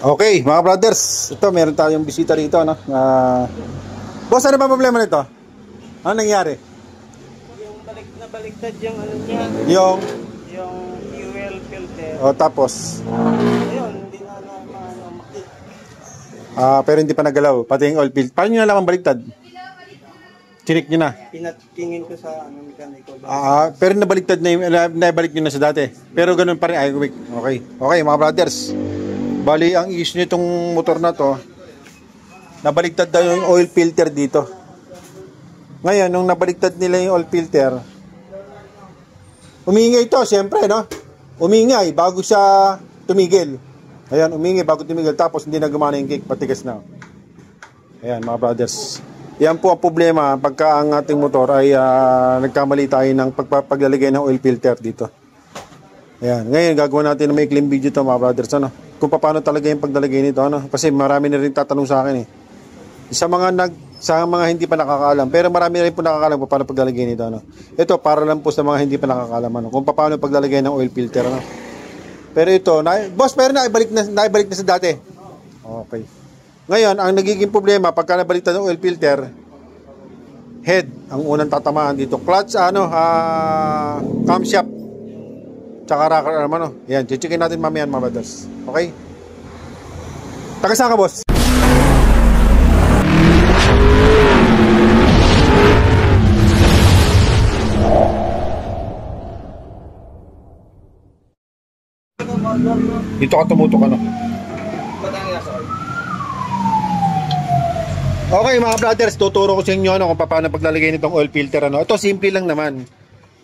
Okay, mga brothers, ito meron tayong bisita rito, no? Boss, ano ba problema nito? Ano nangyari? Yung baliktad yung ano niya. Yung fuel filter. tapos Ayun, hindi na pero hindi pa nagalaw, pati yung oil filter. Paano nyo nalaman baliktad? Chinik nyo na? Pinatingin ko sa mekaniko. Pero nabaliktad na yung, nabalik nyo na sa dati. Pero ganun pa rin, okay, mga brothers. Bali, ang issue nitong motor na to, nabaliktad daw yung oil filter dito. Ngayon, nung nabaliktad nila yung oil filter, umingay ito, siyempre, no? Umingay bago siya tumigil. Ayan, umingay bago tumigil. Tapos, hindi na gumana yung kick, patigas na. Ayan, mga brothers. Yan po ang problema pagka ang ating motor ay nagkamali tayo ng paglalagay ng oil filter dito. Ayan, ngayon, gagawin natin na may clean video to, mga brothers, ano? Kung paano talaga yung paglalagay nito, ano? Kasi marami na rin tatanong sa akin, eh. Sa mga hindi pa nakakaalam, pero marami na rin po nakakaalam kung paano paglalagay nito, ano. Ito para lang po sa mga hindi pa nakakaalam, ano, kung paano paglalagay ng oil filter, ano. Pero ito, boss, pero naibalik na sa dati. Okay. Ngayon, ang nagiging problema pagka nabaliktad ng oil filter, head ang unang tatamaan dito. Clutch, camshaft, tsaka rocker arm, ano. Yan, chichikin natin mamaya, mga brothers. Okay? Taga saan ka, boss? Dito ka tumutok, ano? Okay, mga brothers, tuturo ko sa inyo, ano, kung paano paglalagay nitong oil filter, ano. Ito, simple lang naman.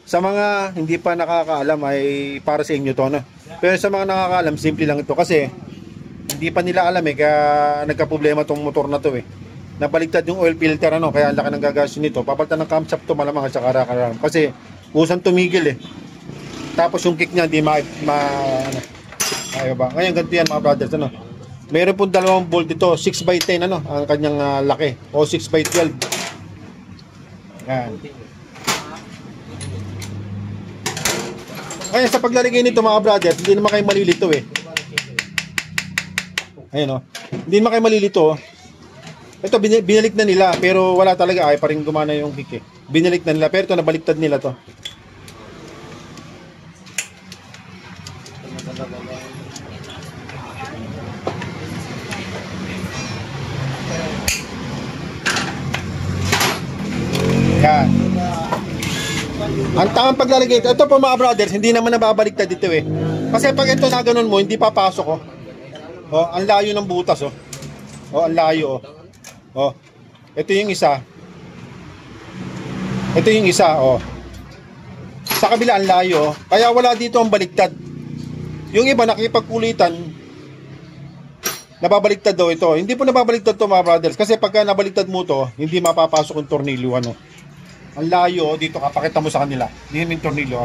Sa mga hindi pa nakakaalam ay para sa inyo to, no? Pero sa mga nakakaalam, simple lang ito kasi hindi pa nila alam, kaya nagka-problema tong motor na to, Nabaliktad yung oil filter, ano, kaya ang laki ng gagastos nito. Papalitan ng camshaft to malamang at saka rocker arm kasi kusang tumigil, Tapos yung kick niya hindi ayaw ba? Ngayon ganito yan, mga brothers, ano. Meron po dalawang bolt dito, 6x10, ano, ang kanyang laki, o 6x12. Yan. Ngayon, sa paglalagay nito, mga brothers, hindi naman kayo malilito, Ayun, hindi naman kayo malilito. Ito, binalik na nila, pero wala talaga, ay pa rin gumana yung kick, Binalik na nila, pero ito, nabaliktad nila to. Yan. Ang tamang paglalagay ito po, mga brothers, hindi naman nababaliktad dito, Kasi pag ito na ganun mo, hindi papasok, ang layo ng butas, ang layo, Ito yung isa. Ito yung isa, Sa kabila ang layo, kaya wala dito ang baliktad. Yung iba nakipagkulitan, nababaliktad daw ito. Hindi po nababaliktad to, mga brothers, kasi pagka nabaliktad mo to, hindi mapapasok yung tornilyo, Ang layo, dito kapakita mo sa kanila. Hindi yung tornilyo,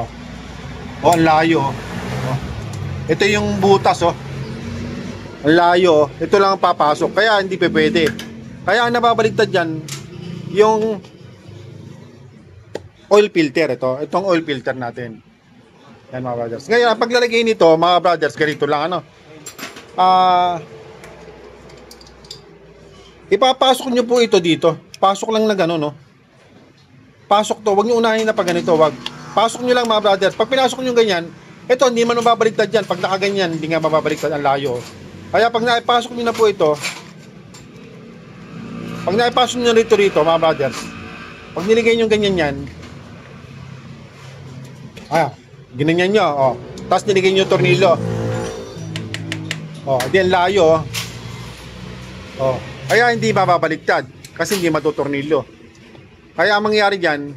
ang layo, Ito yung butas, Ang layo, ito lang ang papasok. Kaya hindi pwede. Kaya ang nababaliktad dyan, yung oil filter, itong oil filter natin. Yan, mga brothers. Ngayon, ang paglalagay nito, mga brothers, ganito lang, ipapasok nyo po ito dito. Pasok lang na gano'n, Pasok to, wag nyo unahin na pag ganito, wag. Pasok nyo lang, mga brothers. Pag pinasok nyo ganyan, ito, hindi man mababaliktad yan. Pag nakaganyan, hindi nga mababaliktad, ang layo. Kaya pag naipasok nyo na po ito, pag naipasok nyo rito, mga brothers, pag niligay nyo ganyan yan, ginanyan nyo, tapos niligay nyo tornilyo, di ang layo, kaya hindi mababaliktad, kasi hindi matutornilyo. Kaya ang mangyayari dyan,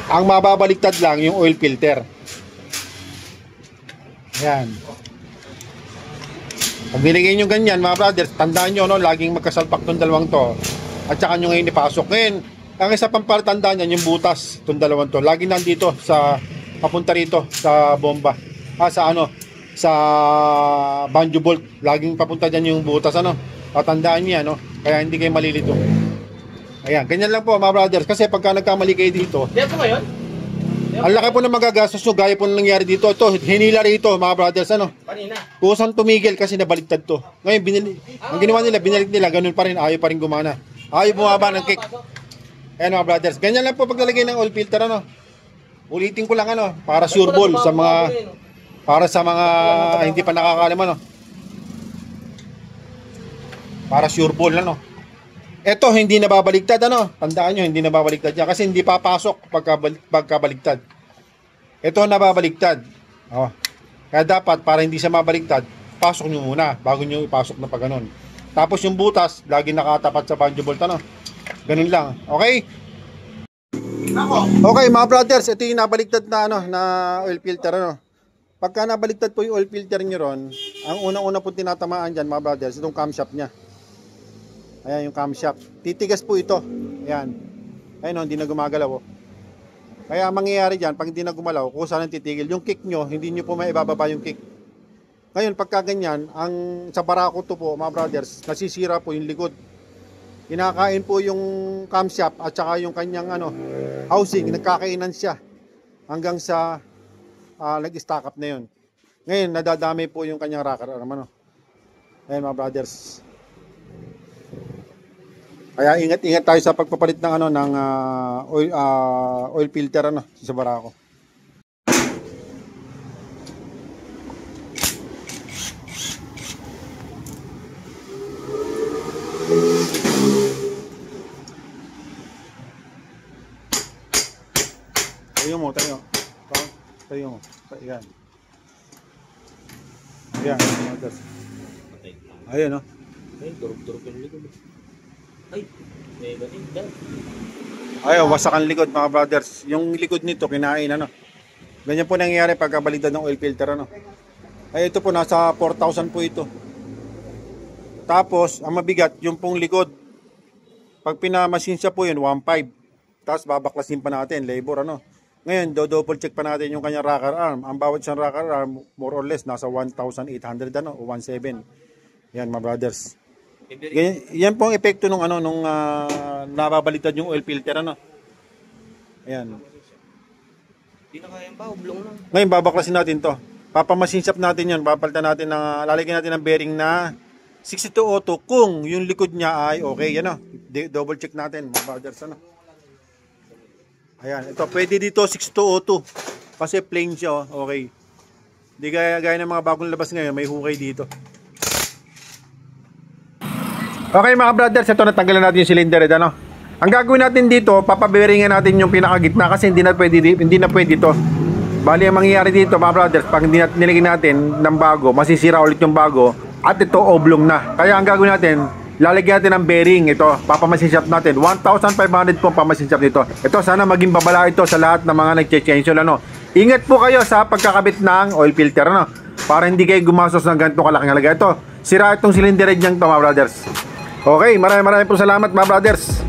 ang mababaliktad lang yung oil filter. Ayan. Pag nilagay nyo ganyan, mga brothers, tandaan nyo, laging magkasalpak itong dalawang to. At saka nyo ngayon ipasok. Ngayon, ang isa pang palatandaan yan, yung butas, itong dalawang to. Lagi nandito, papunta rito, sa bomba. Sa banjo bolt. Laging papunta dyan yung butas, Tatandaan niya, Kaya hindi kayo malilito. Ayan, ganyan lang po, mga brothers. Kasi pagka nagkamali kayo dito, Dito ngayon? Ang laki po ng magagastos nyo, gaya po ng nangyari dito. Ito, hinila rito, mga brothers, ano? Kanina. Kusang tumigil kasi nabaligtad to. Ngayon, ang ginawa nila, binalik nila, ganun pa rin, ayaw pa rin gumana. Ayaw bumaba ng kick. Ayan, mga brothers. Ganyan lang po paglalagay ng oil filter, ano? Ulitin ko lang, ano, para sure ball sa mga, para sa mga hindi pa nakakalam, ano? Para sure ball, ano? Ito, hindi nababaligtad, ano? Tandaan nyo, hindi nababaligtad yan kasi hindi papasok pagkabaligtad. Ito nababaligtad. Oh. Kaya dapat, para hindi siya mabaligtad, pasok nyo muna bago nyo ipasok na pa ganun. Tapos yung butas, lagi nakatapat sa banjo bolt, ano? Ganun lang. Okay? Okay, mga brothers, ito yung nabaligtad na, ano, na oil filter, ano? Pagka nabaligtad po yung oil filter nyo ron, ang unang-una po tinatamaan dyan, mga brothers, itong camshaft nya. Ayan yung camshaft. Titigas po ito. Ayan. Ayun, hindi na gumagalaw. Kaya mangyayari dyan, pag hindi na gumalaw, kung saan titigil, yung kick nyo, hindi nyo po may ibababa yung kick. Ngayon, pagka ganyan, ang sa barako to po, mga brothers, nasisira po yung likod. Kinakain po yung camshaft at saka yung kanyang housing, nagkakainan siya hanggang sa nag-stack up na yun. Ngayon, nadadami po yung kanyang rocker arm, ano. Ayan, mga brothers. Kaya ingat-ingat tayo sa pagpapalit ng ng oil filter, ano, sa barako. Tayo mo. Tayo mo. Ayan. Ayan. Ayan, no? Ay, durog-durog yung likod. Ay, may baligtad. Ayaw, wasak ang likod, mga brothers. Yung likod nito, kinain, ano. Ganyan po nangyayari pagka baligtad ng oil filter, ano. Ay, ito po, nasa 4,000 po ito. Tapos, ang mabigat, yung pong likod. Pag pinamasin siya po yun, 1.5. Tapos, babaklasin pa natin, labor, ano. Ngayon, double check pa natin yung kanyang rocker arm. Ang bawat siyang rocker arm, more or less, nasa 1,800, ano, o 1,700. Yan, mga brothers. Yan po ang epekto nung nababaliktad yung oil filter, ano. Ayan. Hindi na kaya ba, oblong lang. Ngayon babaklasin natin 'to. Papamasin shop natin 'yan, papalitan natin lalagyan natin ng bearing na 6202 kung yung likod niya ay okay, ano. Double check natin, mga brothers, ano. Ayan, ito pwede dito 6202 kasi plain siya, oh. Okay. Hindi gaya ng mga bagong labas ngayon, may hukay dito. Okay, mga brothers, ito natanggalan natin yung cylinder, ano. Ang gagawin natin dito, papabearingan natin yung pinakagitna kasi hindi na pwede ito. Bali, ang mangyayari dito, mga brothers, pag hindi nilagyan natin ng bago, masisira ulit yung bago at ito oblong na. Kaya ang gagawin natin, lalagyan natin ng bearing. Ito, papamasin shop natin. 1,500 po pamasin shop nito. Ito, sana maging babala ito sa lahat ng mga nag-change oil, ano. Ingat po kayo sa pagkakabit ng oil filter, ano, para hindi kayo gumastos ng ganito kalaking halaga. Ito, sira itong cylinder head niyang to, mga brothers. Okay, maraming po salamat, mga brothers.